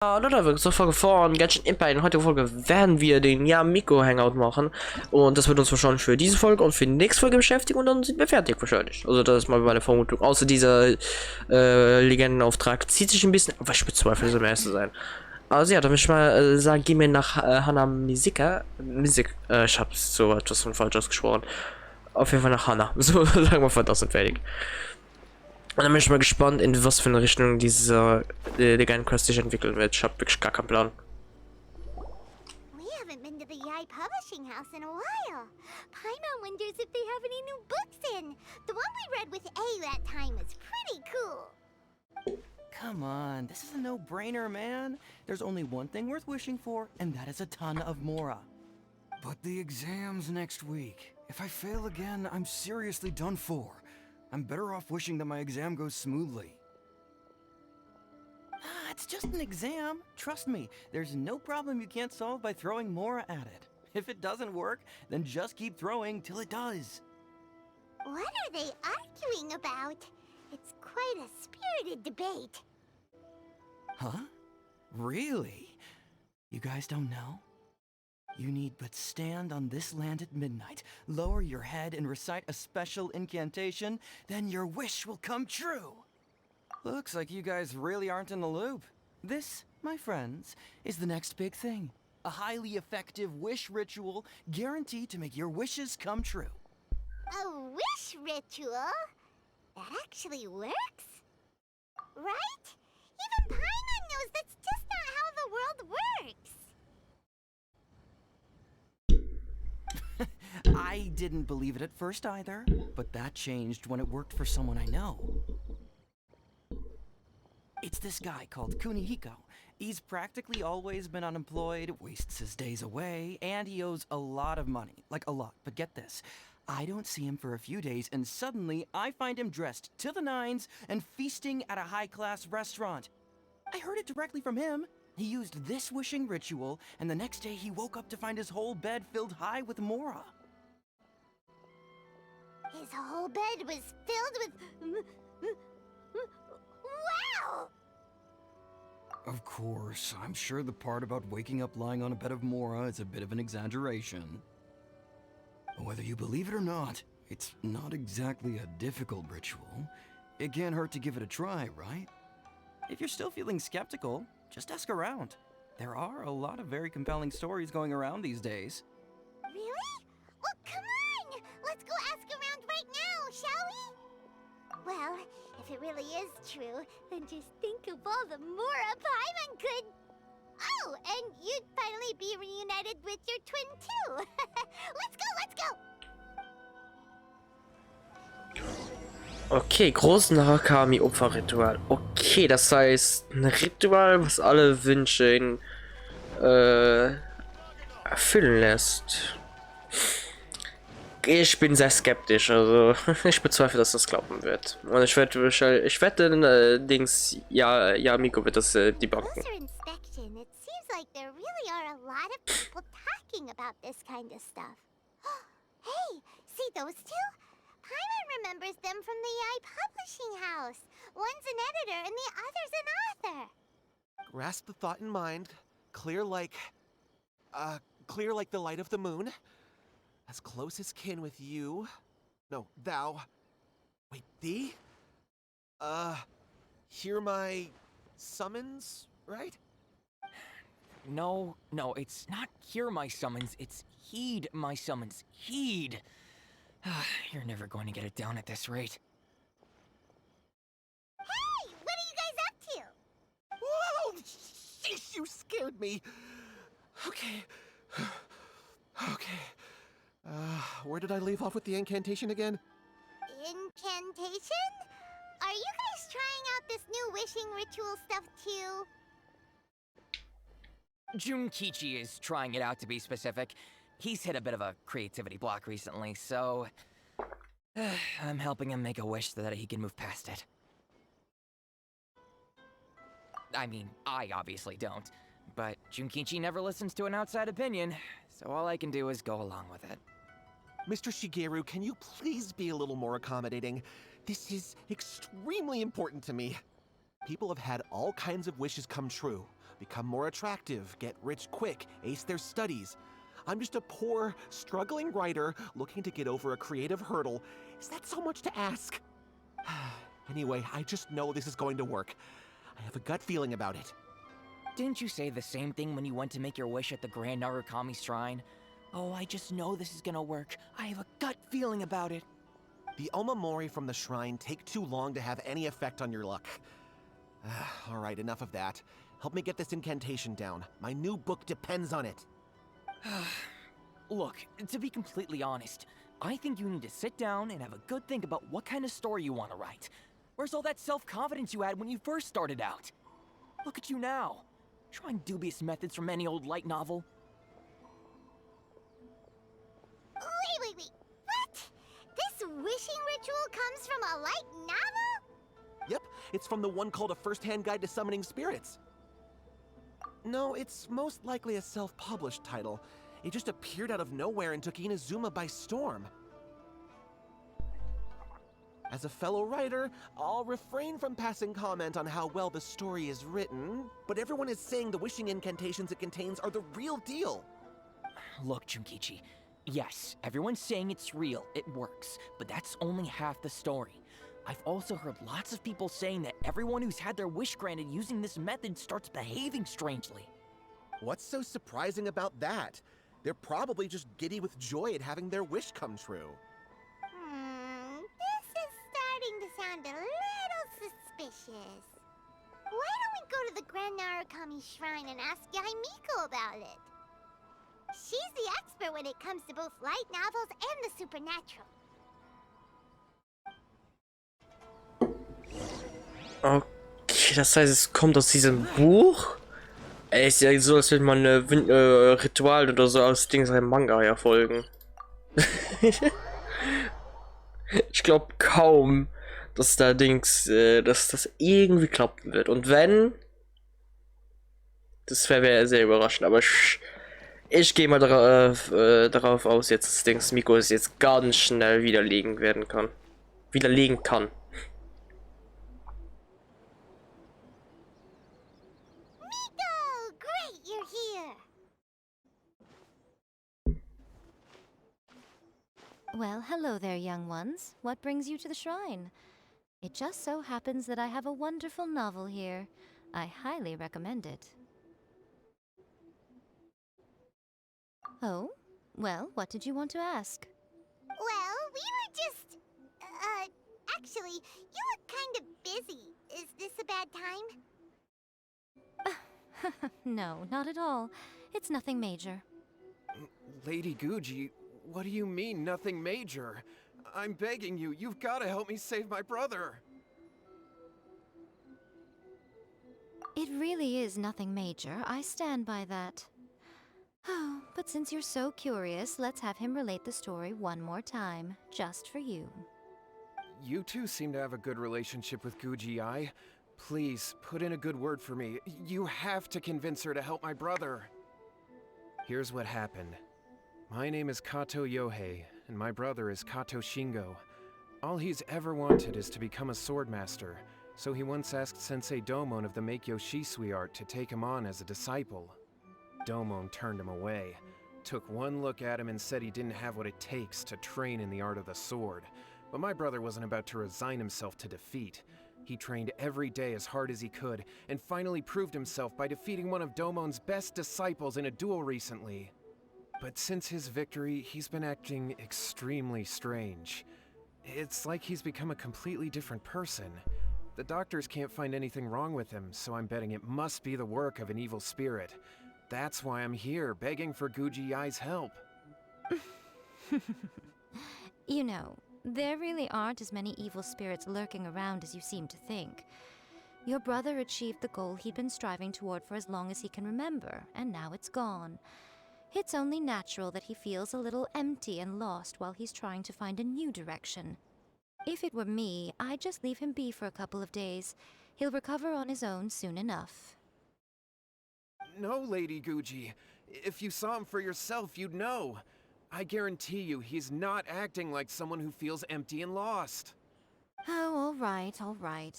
Hallo, da wird zur Folge von Genshin Impact. In heutiger Folge werden wir den Mikro-Hangout machen. Und das wird uns wahrscheinlich für diese Folge und für die nächste Folge beschäftigen. Und dann sind wir fertig wahrscheinlich. Also das ist mal meine Vermutung. Außer dieser Legendenauftrag zieht sich ein bisschen. Aber ich bezweifle, es am ersten sein. Also ja, dann möchte ich mal sagen, gehen wir nach Hana Misika. Ich habe so etwas von falsch ausgesprochen. Auf jeden Fall nach Hana. So, sagen wir von das und fertig. Und dann bin ich mal gespannt, in was für eine Richtung dieser Legenden-Quest sich entwickeln wird. Ich habe wirklich gar keinen Plan. We haven't been to the Yai Publishing House in a while. Paimon wonders if they have any new books in. The one we read with A that time is pretty cool. Come on, this is a no-brainer, man. There's only one thing worth wishing for, and that is a ton of Mora. But the exam's next week. If I fail again, I'm seriously done for. I'm better off wishing that my exam goes smoothly. It's just an exam. Trust me, there's no problem you can't solve by throwing Mora at it. If it doesn't work, then just keep throwing till it does. What are they arguing about? It's quite a spirited debate. Huh? Really? You guys don't know? You need but stand on this land at midnight, lower your head and recite a special incantation, then your wish will come true. Looks like you guys really aren't in the loop. This, my friends, is the next big thing. A highly effective wish ritual guaranteed to make your wishes come true. A wish ritual? That actually works? Right? Even Paimon knows that's just not how the world works. I didn't believe it at first either, but that changed when it worked for someone I know. It's this guy called Kunihiko. He's practically always been unemployed, wastes his days away, and he owes a lot of money. Like a lot, but get this. I don't see him for a few days, and suddenly I find him dressed to the nines and feasting at a high-class restaurant. I heard it directly from him. He used this wishing ritual, and the next day he woke up to find his whole bed filled high with Mora. His whole bed was filled with... Wow! Of course, I'm sure the part about waking up lying on a bed of Mora is a bit of an exaggeration. Whether you believe it or not, it's not exactly a difficult ritual. It can't hurt to give it a try, right? If you're still feeling skeptical, just ask around. There are a lot of very compelling stories going around these days. Really? Well, come on! Let's go ask around right now, shall we? Well, if it really is true, then just think of all the Mora Paimon could... Oh, and you'd finally be reunited with your twin too! Let's go! Okay, großen Harakami-Opferritual. Okay, das heißt, ein Ritual, was alle Wünsche in, erfüllen lässt. Ich bin sehr skeptisch, also ich bezweifle, dass das klappen wird. Und ich wette, Miko wird das debunken. Closer inspection, it seems like there really are a lot of people talking about this kind of stuff. Hey, see those two? Paimon remembers them from the Yai Publishing House. One's an editor and the other's an author. Grasp the thought in mind. Clear like the light of the moon. As close as kin with you. No, thou. Wait, thee? Hear my summons, right? No, it's not hear my summons, it's heed my summons. Heed! You're never going to get it down at this rate. Hey, what are you guys up to? Whoa! Sheesh, you scared me. Okay. Okay. Where did I leave off with the incantation again? Incantation? Are you guys trying out this new wishing ritual stuff too? Junkichi is trying it out, to be specific. He's hit a bit of a creativity block recently, so... I'm helping him make a wish so that he can move past it. I mean, I obviously don't. But Junkichi never listens to an outside opinion, so all I can do is go along with it. Mr. Shigeru, can you please be a little more accommodating? This is extremely important to me. People have had all kinds of wishes come true. become more attractive, get rich quick, ace their studies. I'm just a poor, struggling writer looking to get over a creative hurdle. Is that so much to ask? Anyway, I just know this is going to work. I have a gut feeling about it. Didn't you say the same thing when you went to make your wish at the Grand Narukami Shrine? Oh, I just know this is gonna work. I have a gut feeling about it. The omamori from the shrine take too long to have any effect on your luck. Alright, enough of that. Help me get this incantation down. My new book depends on it. Look, to be completely honest, I think you need to sit down and have a good think about what kind of story you want to write. Where's all that self-confidence you had when you first started out? Look at you now, trying dubious methods from any old light novel. Wait. What? This wishing ritual comes from a light novel? Yep, it's from the one called A First-Hand Guide to Summoning Spirits. No, it's most likely a self-published title. It just appeared out of nowhere and took Inazuma by storm. As a fellow writer, I'll refrain from passing comment on how well the story is written, but everyone is saying the wishing incantations it contains are the real deal. Look, Junkichi, yes, everyone's saying it's real, it works, but that's only half the story. I've also heard lots of people saying that everyone who's had their wish granted using this method starts behaving strangely. What's so surprising about that? They're probably just giddy with joy at having their wish come true. This is starting to sound a little suspicious. Why don't we go to the Grand Narukami Shrine and ask Yaimiko about it? She's the expert when it comes to both light novels and the supernatural. Okay, das heißt, es kommt aus diesem Buch? Ey, ist ja so, als würde man Ritual oder so aus Dings einem Manga erfolgen. Ich glaube kaum, dass da dass das irgendwie klappen wird. Und wenn, das wäre sehr überraschend. Aber ich gehe mal darauf aus, jetzt das Dings Miko es jetzt ganz schnell widerlegen kann. Great, you're here. Well, hello there, young ones. What brings you to the shrine? It just so happens that I have a wonderful novel here. I highly recommend it. Oh? Well, what did you want to ask? Well, we were just... actually, you look kind of busy. Is this a bad time? No, not at all. It's nothing major. Lady Guji, what do you mean, nothing major? I'm begging you, you've got to help me save my brother. It really is nothing major. I stand by that. Oh, but since you're so curious, let's have him relate the story one more time, just for you. You two seem to have a good relationship with Guji-ai. Please, put in a good word for me. You have to convince her to help my brother. Here's what happened. My name is Kato Yohei, and my brother is Kato Shingo. All he's ever wanted is to become a swordmaster, so he once asked Sensei Domon of the Meikyo Shisui art to take him on as a disciple. Domon turned him away, took one look at him and said he didn't have what it takes to train in the art of the sword. But my brother wasn't about to resign himself to defeat. He trained every day as hard as he could, and finally proved himself by defeating one of Domon's best disciples in a duel recently. But since his victory, he's been acting extremely strange. It's like he's become a completely different person. The doctors can't find anything wrong with him, so I'm betting it must be the work of an evil spirit. That's why I'm here, begging for Guji-ai's help. You know, there really aren't as many evil spirits lurking around as you seem to think. Your brother achieved the goal he'd been striving toward for as long as he can remember, and now it's gone. It's only natural that he feels a little empty and lost while he's trying to find a new direction. If it were me, I'd just leave him be for a couple of days. He'll recover on his own soon enough. No, Lady Guji. If you saw him for yourself, you'd know. I guarantee you, he's not acting like someone who feels empty and lost. Oh, all right.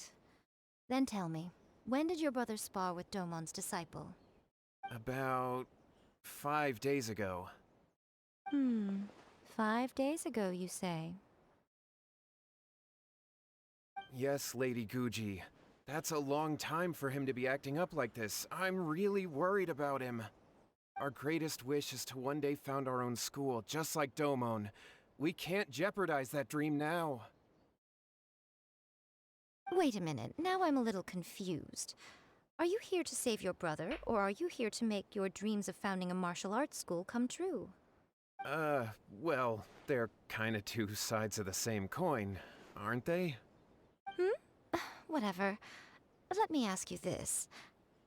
Then tell me, when did your brother spar with Domon's disciple? About 5 days ago. 5 days ago, you say? Yes, Lady Guji. That's a long time for him to be acting up like this. I'm really worried about him. Our greatest wish is to one day found our own school, just like Domon. We can't jeopardize that dream now. Wait a minute, now I'm a little confused. Are you here to save your brother, or are you here to make your dreams of founding a martial arts school come true? Well, they're kinda two sides of the same coin, aren't they? Whatever. Let me ask you this.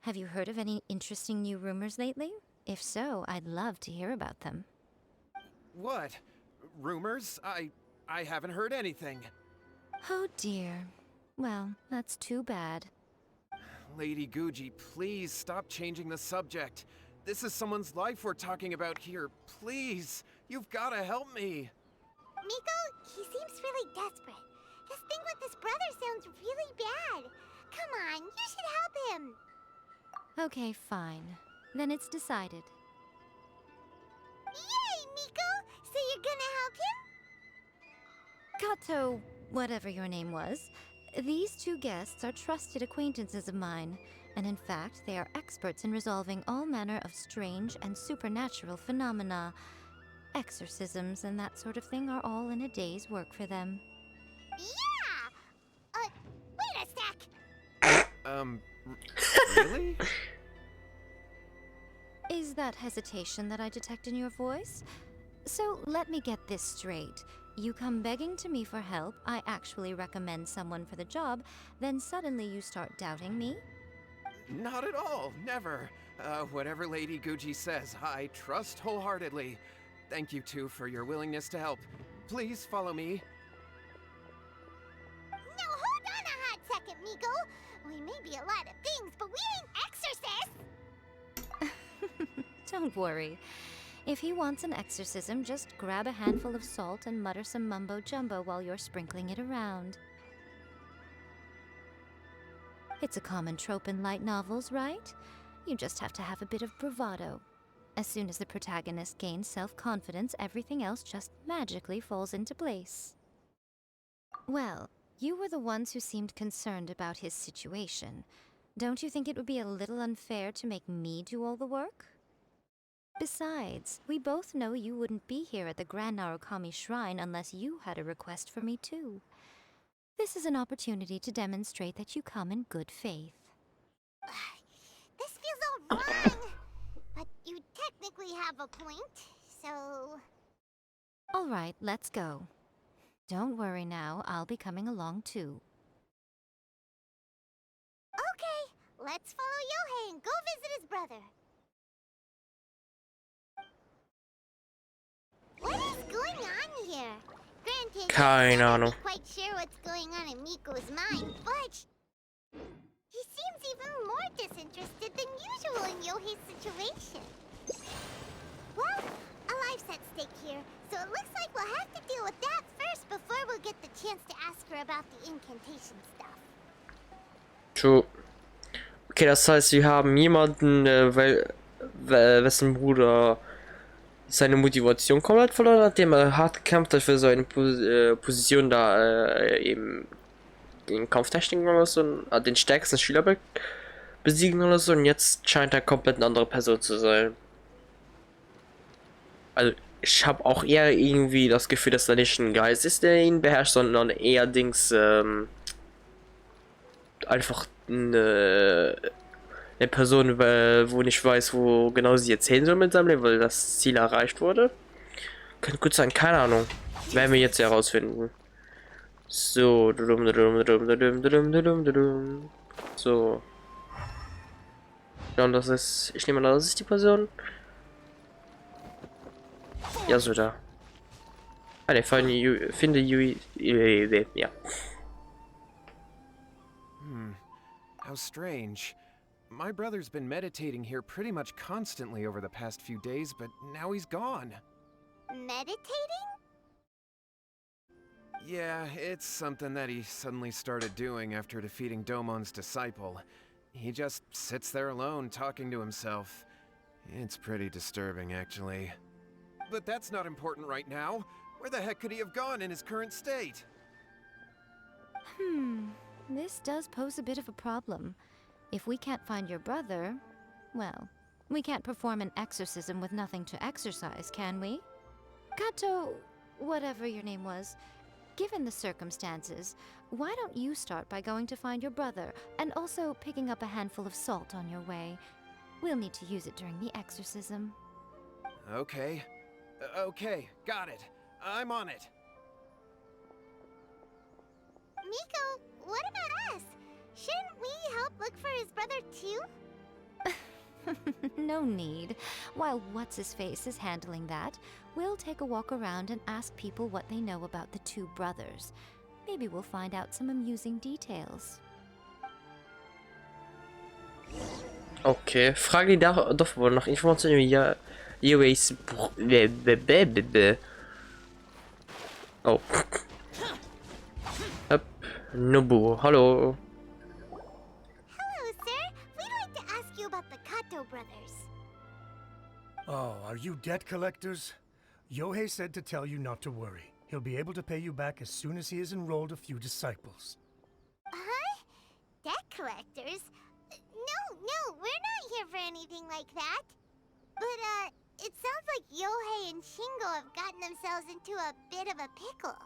Have you heard of any interesting new rumors lately? If so, I'd love to hear about them. What? Rumors? I haven't heard anything. Oh dear. Well, that's too bad. Lady Guji, please stop changing the subject. This is someone's life we're talking about here. Please, you've gotta help me. Miko, he seems really desperate. His thing with his brother sounds really bad. Come on, you should help him. Okay, fine. Then it's decided. Yay, Miko! So you're gonna help him? Kato, whatever your name was, these two guests are trusted acquaintances of mine, and in fact, they are experts in resolving all manner of strange and supernatural phenomena. Exorcisms and that sort of thing are all in a day's work for them. Yeah! Wait a sec! Really? Is that hesitation that I detect in your voice? So let me get this straight. You come begging to me for help, I actually recommend someone for the job, then suddenly you start doubting me? Not at all, never. Whatever Lady Guji says, I trust wholeheartedly. Thank you two for your willingness to help. Please follow me. No, hold on a hot second, Miko. We may be a lot of things, but we ain't exorcists. Don't worry. If he wants an exorcism, just grab a handful of salt and mutter some mumbo-jumbo while you're sprinkling it around. It's a common trope in light novels, right? You just have to have a bit of bravado. As soon as the protagonist gains self-confidence, everything else just magically falls into place. Well, you were the ones who seemed concerned about his situation. Don't you think it would be a little unfair to make me do all the work? Besides, we both know you wouldn't be here at the Grand Narukami Shrine unless you had a request for me too. This is an opportunity to demonstrate that you come in good faith. This feels all wrong. But you technically have a point, so... All right, let's go. Don't worry now, I'll be coming along too. Okay, let's follow Yohei and go visit his brother. What is going on here? Granted, Keine I'm Ahnung. not quite sure what's going on in Miko's mind, but he seems even more disinterested than usual in Yohei's situation. Well, a life's at stake here, so it looks like we'll have to deal with that first before we'll get the chance to ask her about the incantation stuff. True. Okay, das heißt, wir haben jemanden, wessen Bruder seine Motivation komplett verloren, nachdem er hart gekämpft hat für seine Position da eben gegen Kampftechniken oder so, und den stärksten Schüler besiegen oder so, und jetzt scheint er komplett eine andere Person zu sein. Also ich habe auch eher irgendwie das Gefühl, dass er nicht ein Geist ist, der ihn beherrscht, sondern eher einfach eine Person, wo nicht weiß, wo genau sie jetzt hin soll mit seinem Leben, weil das Ziel erreicht wurde. Könnte gut sein, keine Ahnung. Werden wir jetzt herausfinden. So. So. Ja, und das ist. Ich nehme an, das ist die Person. Ja, so da. Ah, ne, finde Yui. Ja. How strange. My brother's been meditating here pretty much constantly over the past few days, but now he's gone. Meditating? Yeah, it's something that he suddenly started doing after defeating Domon's disciple. He just sits there alone, talking to himself. It's pretty disturbing, actually. But that's not important right now. Where the heck could he have gone in his current state? This does pose a bit of a problem. If we can't find your brother, well, we can't perform an exorcism with nothing to exorcise, can we? Kato, whatever your name was, given the circumstances, why don't you start by going to find your brother, and also picking up a handful of salt on your way? We'll need to use it during the exorcism. Okay. Okay, got it. I'm on it. Miko, what about us? Shouldn't we help look for his brother too? No need. While What's-His-Face is handling that, we'll take a walk around and ask people what they know about the two brothers. Maybe we'll find out some amusing details. Okay, frage die doch wohl nach Informationen über Yuri's Oh. Hup. Nobu, hallo. Hello, sir. We'd like to ask you about the Kato brothers. Oh, are you debt collectors? Yohei said to tell you not to worry. He'll be able to pay you back as soon as he has enrolled a few disciples. Huh? Debt collectors? No, we're not here for anything like that. But, it sounds like Yohei and Shingo have gotten themselves into a bit of a pickle.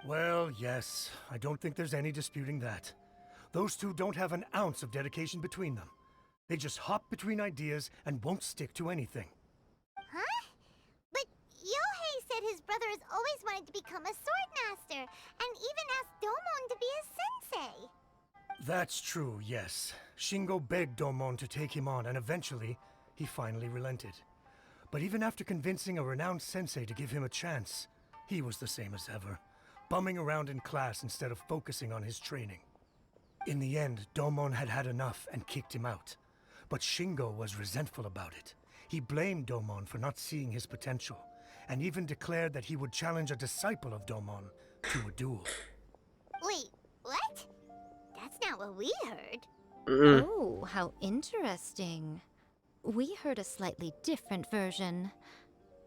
Well, yes, I don't think there's any disputing that. Those two don't have an ounce of dedication between them. They just hop between ideas and won't stick to anything. Huh? But Yohei said his brother has always wanted to become a sword master, and even asked Domon to be his sensei. That's true, yes. Shingo begged Domon to take him on, and eventually, he finally relented. But even after convincing a renowned sensei to give him a chance, he was the same as ever, bumming around in class instead of focusing on his training. In the end, Domon had had enough and kicked him out. But Shingo was resentful about it. He blamed Domon for not seeing his potential, and even declared that he would challenge a disciple of Domon to a duel. Wait, what? That's not what we heard. Oh, how interesting. We heard a slightly different version.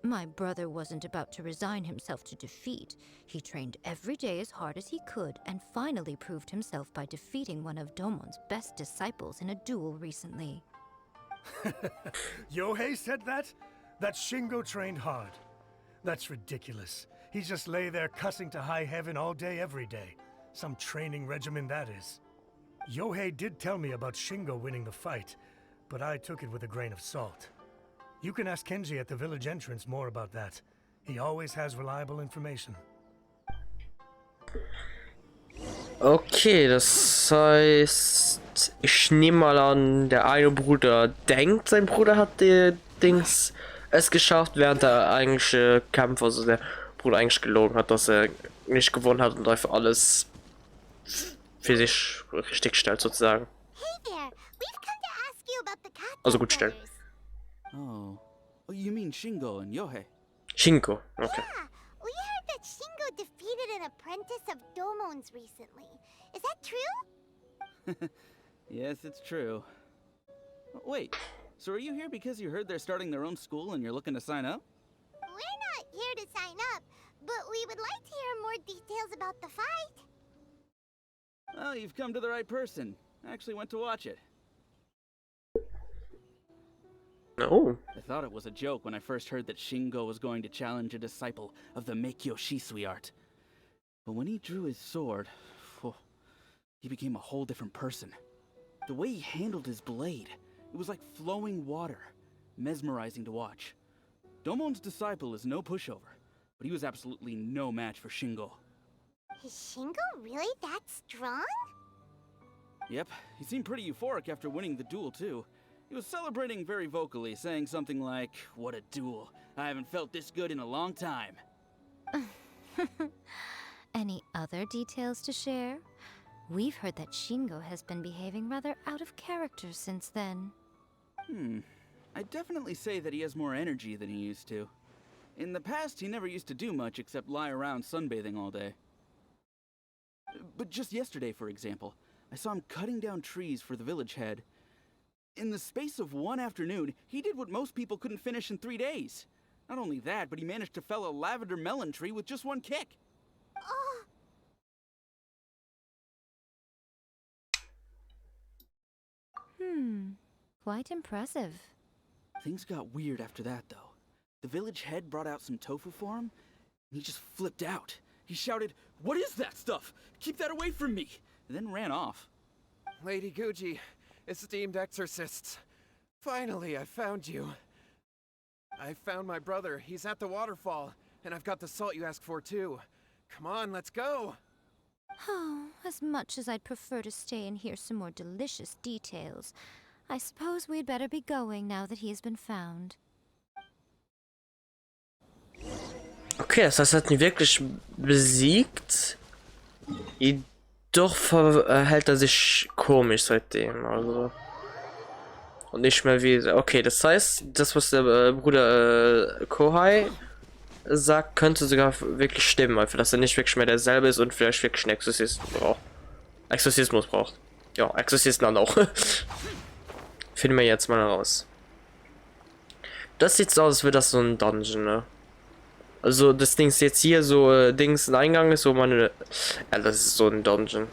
My brother wasn't about to resign himself to defeat. He trained every day as hard as he could and finally proved himself by defeating one of Domon's best disciples in a duel recently. Yohei said that? That Shingo trained hard. That's ridiculous. He just lay there cussing to high heaven all day, every day. Some training regimen, that is. Yohei did tell me about Shingo winning the fight, but I took it with a grain of salt. You can ask Kenji at the village entrance more about that. He always has reliable information. Okay, das heißt, ich nehme mal an, der eine Bruder denkt, sein Bruder hat die Dings es geschafft, während der eigentliche Kampf, also der Bruder eigentlich gelogen hat, dass er nicht gewonnen hat und einfach alles für sich richtig stellt, sozusagen. Hey there, we've come to ask you about the Kato Also gut stellen. brothers. Oh. Oh, you mean Shingo and Yohei? Shinko, okay. Yeah, we heard that Shingo defeated an apprentice of Domon's recently. Is that true? Yes, it's true. Wait, so are you here because you heard they're starting their own school and you're looking to sign up? We're not here to sign up, but we would like to hear more details about the fight. Well, you've come to the right person. I actually went to watch it. Oh. I thought it was a joke when I first heard that Shingo was going to challenge a disciple of the Meikyo Shisui art. But when he drew his sword, he became a whole different person. The way he handled his blade, it was like flowing water, mesmerizing to watch. Domon's disciple is no pushover, but he was absolutely no match for Shingo. Is Shingo really that strong? Yep, he seemed pretty euphoric after winning the duel too. He was celebrating very vocally, saying something like, "What a duel. I haven't felt this good in a long time." Any other details to share? We've heard that Shingo has been behaving rather out of character since then. I'd definitely say that he has more energy than he used to. In the past, he never used to do much except lie around sunbathing all day. But just yesterday, for example, I saw him cutting down trees for the village head. In the space of one afternoon, he did what most people couldn't finish in 3 days. Not only that, but he managed to fell a lavender melon tree with just one kick. Oh, Quite impressive. Things got weird after that, though. The village head brought out some tofu for him, and he just flipped out. He shouted, "What is that stuff? Keep that away from me!" and then ran off. Lady Guji, esteemed exorcists. Finally, I found you. I found my brother. He's at the waterfall, and I've got the salt you asked for, too. Come on, let's go! Oh, as much as I'd prefer to stay and hear some more delicious details, I suppose we'd better be going now that he has been found. Okay, das heißt, er hat ihn wirklich besiegt. Jedoch verhält er sich komisch seitdem, also. Und nicht mehr wie. Okay, das heißt, das, was der Bruder Kohai sagt, könnte sogar wirklich stimmen, einfach, dass er nicht wirklich mehr derselbe ist und vielleicht wirklich einen Exorzismus braucht. Ja, Exorzisten dann auch. Finden wir jetzt mal raus. Das sieht so aus, als wäre das so ein Dungeon, ne? Also das Ding ist jetzt hier so Dings ein Eingang ist, so meine. Ja, das ist so ein Dungeon.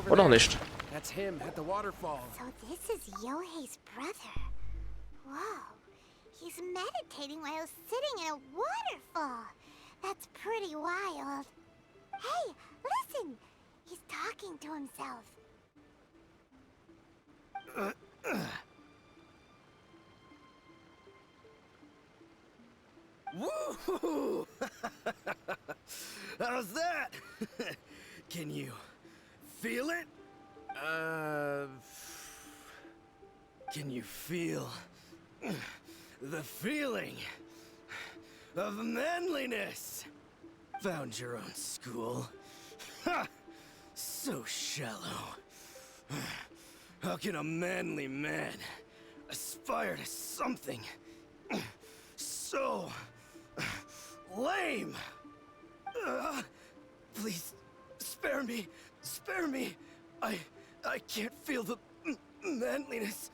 Oder auch nicht. That's him at the waterfall. so this is Yohei's brother. Whoa. He's meditating while sitting in a waterfall. That's pretty wild. Hey, listen! He's talking to himself. Woo! How's that? Can you feel it? Can you feel the feeling of manliness? Found your own school. Ha! So shallow. How can a manly man aspire to something so lame? Please, spare me. Spare me. I can't feel the manliness.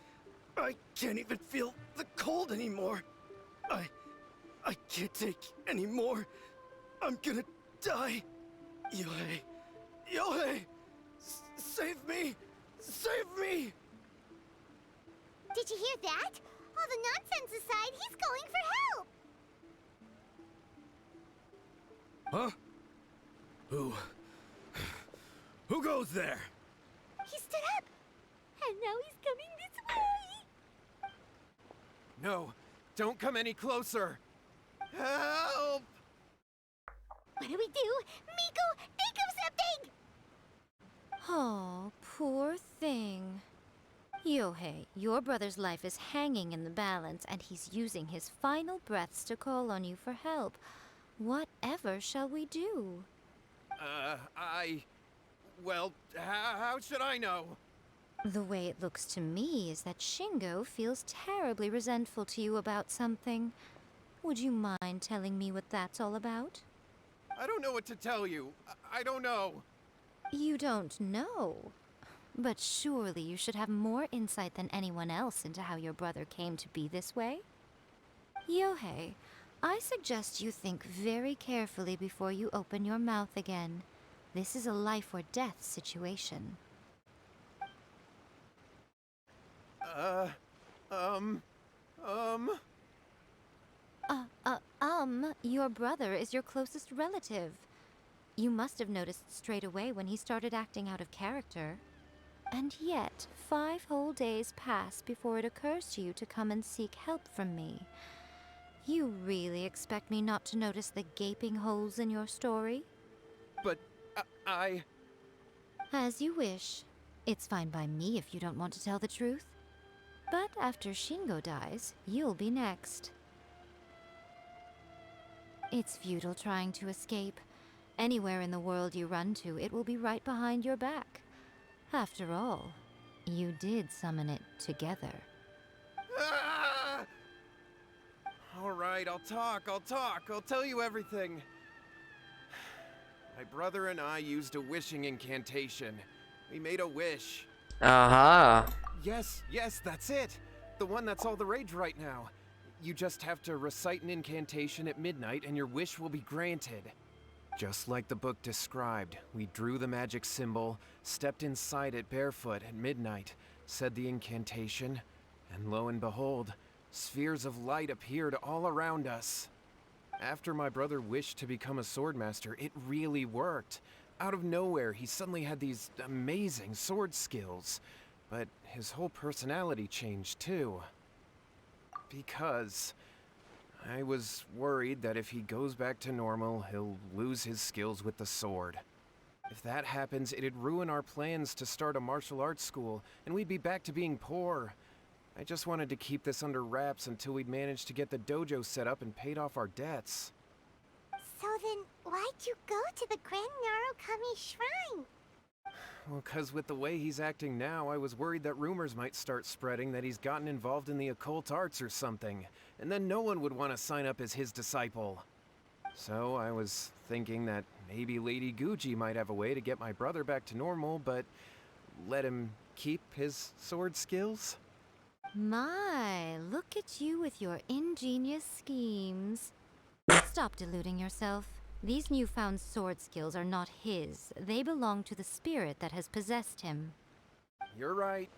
I can't even feel the cold anymore. I can't take any more. I'm gonna die. Yohei. Yohei! Save me! Save me! Did you hear that? All the nonsense aside, he's going for help! Huh? Who goes there? He stood up! And now he's coming this way! No, don't come any closer. Help! What do we do? Miko, think of something! Oh, poor thing. Yohei, your brother's life is hanging in the balance, and he's using his final breaths to call on you for help. Whatever shall we do? Well, how should I know? The way it looks to me is that Shingo feels terribly resentful to you about something. Would you mind telling me what that's all about? I don't know what to tell you. I don't know. You don't know? But surely you should have more insight than anyone else into how your brother came to be this way? Yohei, I suggest you think very carefully before you open your mouth again. This is a life or death situation. Your brother is your closest relative. You must have noticed straight away when he started acting out of character. And yet, 5 whole days pass before it occurs to you to come and seek help from me. You really expect me not to notice the gaping holes in your story? But I... As you wish. It's fine by me if you don't want to tell the truth. But after Shingo dies, you'll be next. It's futile trying to escape. Anywhere in the world you run to, it will be right behind your back. After all, you did summon it together. Ah! All right, I'll talk. I'll tell you everything. My brother and I used a wishing incantation. We made a wish. Aha. Yes, that's it. The one that's all the rage right now. You just have to recite an incantation at midnight and your wish will be granted. Just like the book described, we drew the magic symbol, stepped inside it barefoot at midnight, said the incantation, and lo and behold, spheres of light appeared all around us. After my brother wished to become a swordmaster, it really worked. Out of nowhere, he suddenly had these amazing sword skills. But his whole personality changed too. Because I was worried that if he goes back to normal, he'll lose his skills with the sword. If that happens, it'd ruin our plans to start a martial arts school, and we'd be back to being poor. I just wanted to keep this under wraps until we'd managed to get the dojo set up and paid off our debts. So then, why'd you go to the Grand Narukami Shrine? Well, 'cause with the way he's acting now, I was worried that rumors might start spreading that he's gotten involved in the occult arts or something, and then no one would want to sign up as his disciple. So I was thinking that maybe Lady Guji might have a way to get my brother back to normal, but let him keep his sword skills? My, look at you with your ingenious schemes. Stop deluding yourself. These newfound sword skills are not his. They belong to the spirit that has possessed him. You're right.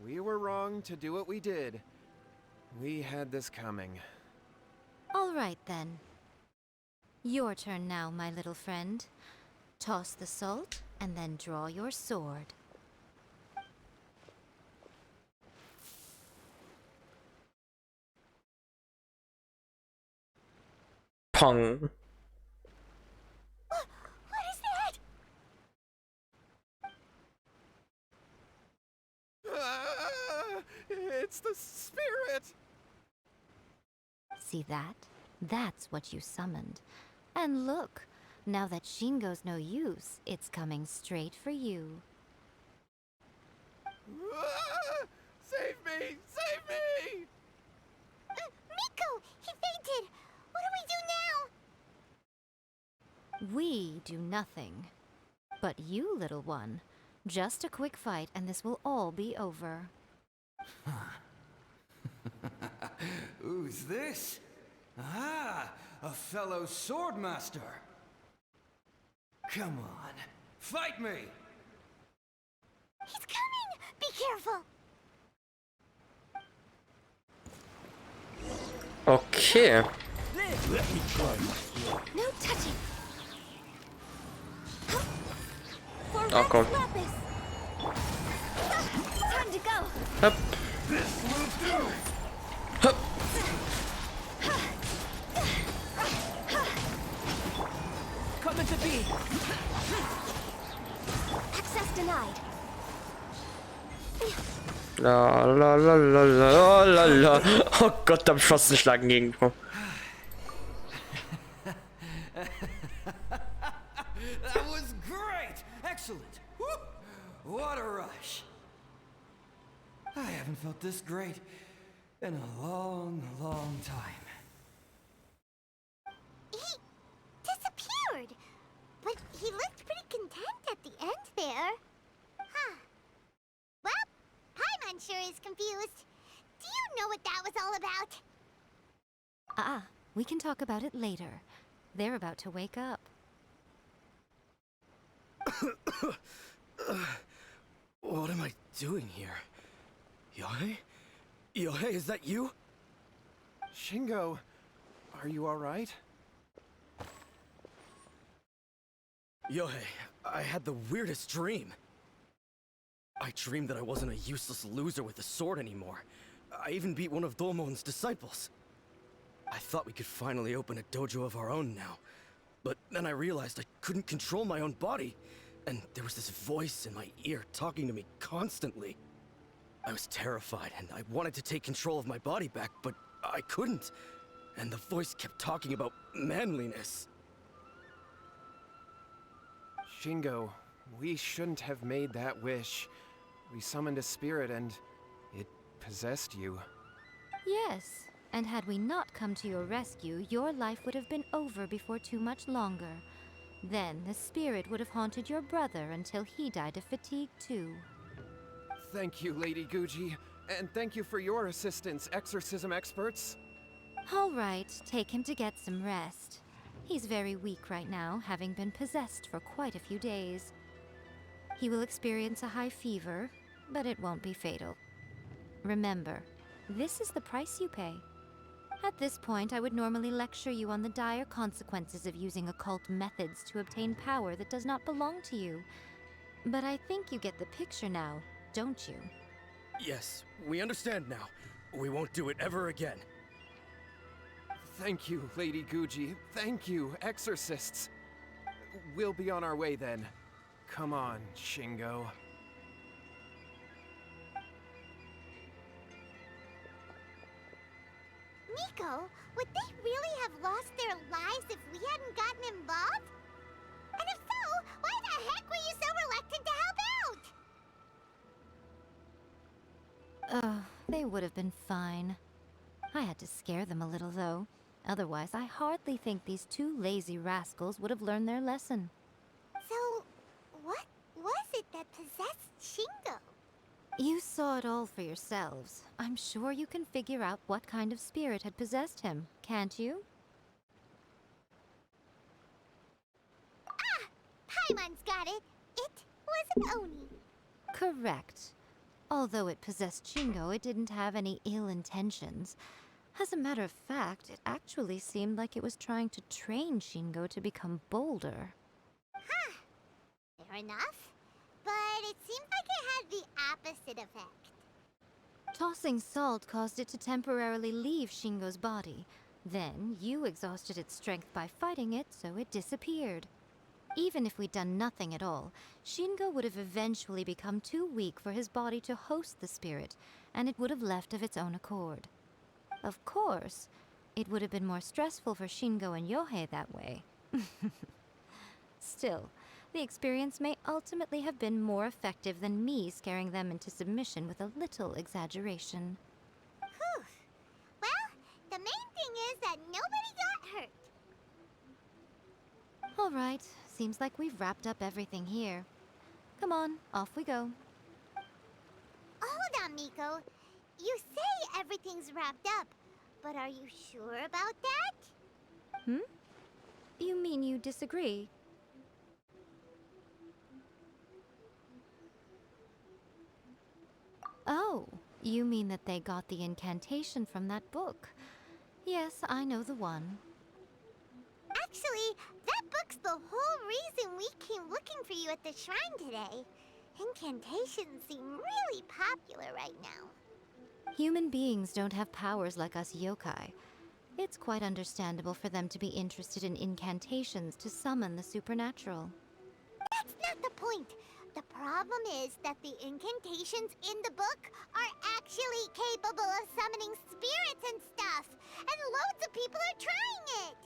We were wrong to do what we did. We had this coming. All right, then. Your turn now, my little friend. Toss the salt, and then draw your sword. Pong. What is that? It's the spirit! See that? That's what you summoned. And look, now that Shingo's no use, it's coming straight for you. Save me! Save me! Miko! He fainted! What do we do now? We do nothing. But you, little one, just a quick fight and this will all be over. Who's this? Ah, a fellow swordmaster. Come on, fight me! He's coming! Be careful! Okay. No touching! For Oh, komm. Lapis! Time to go! Hup. Hup. Come into be. Access denied. La la la la la la la. Oh Gott, da hab ich fast einen Schlag entgegengekommen. That was great! Excellent! Whoop. What a rush! I haven't felt this great in a long, long time. He disappeared! But he looked pretty content at the end there. Huh. Well, Paimon sure is confused. Do you know what that was all about? We can talk about it later. They're about to wake up. What am I doing here? Yohei? Yohei, is that you? Shingo, are you alright? Yohei, I had the weirdest dream. I dreamed that I wasn't a useless loser with a sword anymore. I even beat one of Domon's disciples. I thought we could finally open a dojo of our own now. But then I realized I couldn't control my own body. And there was this voice in my ear talking to me constantly. I was terrified and I wanted to take control of my body back, but I couldn't. And the voice kept talking about manliness. Shingo, we shouldn't have made that wish. We summoned a spirit and it possessed you. Yes, and had we not come to your rescue, your life would have been over before too much longer. Then the spirit would have haunted your brother until he died of fatigue too. Thank you, Lady Guji. And thank you for your assistance, exorcism experts. All right, take him to get some rest. He's very weak right now, having been possessed for quite a few days. He will experience a high fever, but it won't be fatal. Remember, this is the price you pay. At this point, I would normally lecture you on the dire consequences of using occult methods to obtain power that does not belong to you. But I think you get the picture now, don't you? Yes, we understand now. We won't do it ever again. Thank you, Lady Guji. Thank you, exorcists. We'll be on our way then. Come on, Shingo. Miko, would they really have lost their lives if we hadn't gotten involved? And if so, why the heck were you so reluctant to help out? They would have been fine. I had to scare them a little, though. Otherwise, I hardly think these two lazy rascals would have learned their lesson. So, what was it that possessed Shingo? You saw it all for yourselves. I'm sure you can figure out what kind of spirit had possessed him, can't you? Ah! Paimon's got it! It was an Oni. Correct. Although it possessed Shingo, it didn't have any ill intentions. As a matter of fact, it actually seemed like it was trying to train Shingo to become bolder. Huh. Fair enough. But it seemed like it had the opposite effect. Tossing salt caused it to temporarily leave Shingo's body. Then, you exhausted its strength by fighting it, so it disappeared. Even if we'd done nothing at all, Shingo would have eventually become too weak for his body to host the spirit, and it would have left of its own accord. Of course, it would have been more stressful for Shingo and Yohei that way. Still, the experience may ultimately have been more effective than me scaring them into submission with a little exaggeration. Whew. Well, the main thing is that nobody got hurt. All right, seems like we've wrapped up everything here. Come on, off we go. Hold on, Miko. You say everything's wrapped up, but are you sure about that? You mean you disagree? Oh, you mean that they got the incantation from that book. Yes, I know the one. Actually, that book's the whole reason we came looking for you at the shrine today. Incantations seem really popular right now. Human beings don't have powers like us yokai. It's quite understandable for them to be interested in incantations to summon the supernatural. That's not the point. The problem is that the incantations in the book are actually capable of summoning spirits and stuff, and loads of people are trying it.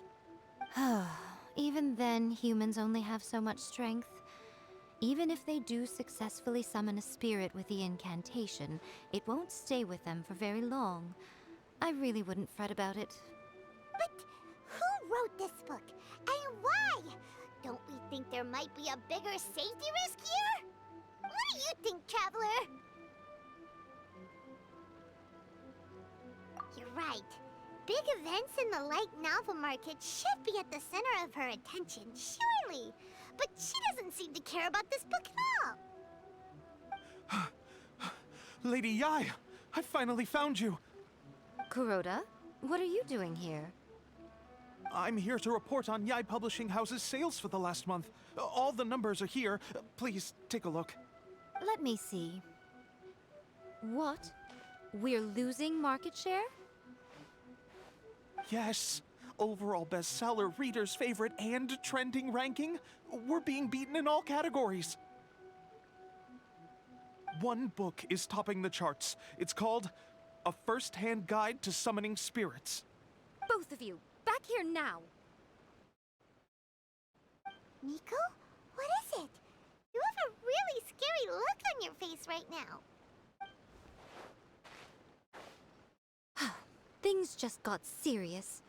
Even then, humans only have so much strength. Even if they do successfully summon a spirit with the incantation, it won't stay with them for very long. I really wouldn't fret about it. But who wrote this book, and why? Don't we think there might be a bigger safety risk here? What do you think, Traveler? You're right. Big events in the light novel market should be at the center of her attention, surely. But she doesn't seem to care about this book at all. Lady Yai, I finally found you. Kuroda, what are you doing here? I'm here to report on Yai Publishing House's sales for the last month. All the numbers are here. Please take a look. Let me see. What? We're losing market share? Yes. Overall bestseller, reader's favorite, and trending ranking. We're being beaten in all categories. One book is topping the charts. It's called A First-Hand Guide to Summoning Spirits. Both of you, back here now! Miko? What is it? You have a really scary look on your face right now. Things just got serious.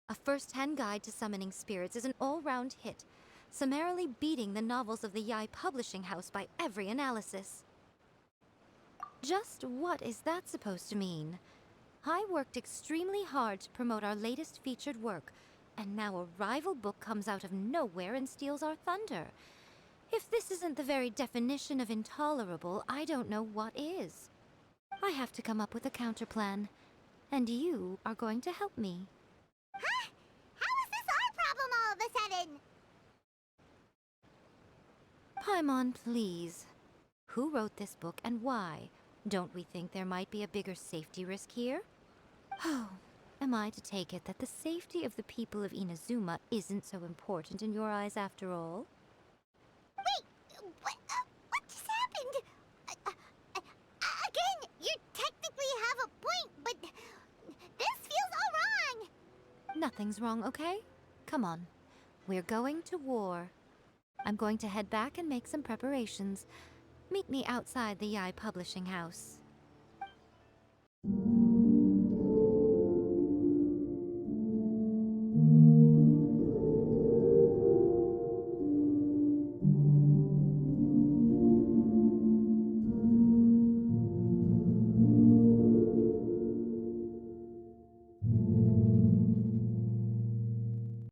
A First-Hand Guide to Summoning Spirits is an all-round hit. summarily beating the novels of the Yai Publishing House by every analysis. Just what is that supposed to mean? I worked extremely hard to promote our latest featured work, and now a rival book comes out of nowhere and steals our thunder. If this isn't the very definition of intolerable, I don't know what is. I have to come up with a counterplan, and you are going to help me. Huh? How is this our problem all of a sudden? Paimon, please. Who wrote this book and why? Don't we think there might be a bigger safety risk here? Oh, am I to take it that the safety of the people of Inazuma isn't so important in your eyes after all? Wait, what just happened? Again, you technically have a point, but this feels all wrong. Nothing's wrong, okay? Come on. We're going to war. I'm going to head back and make some preparations. Meet me outside the Yai Publishing House.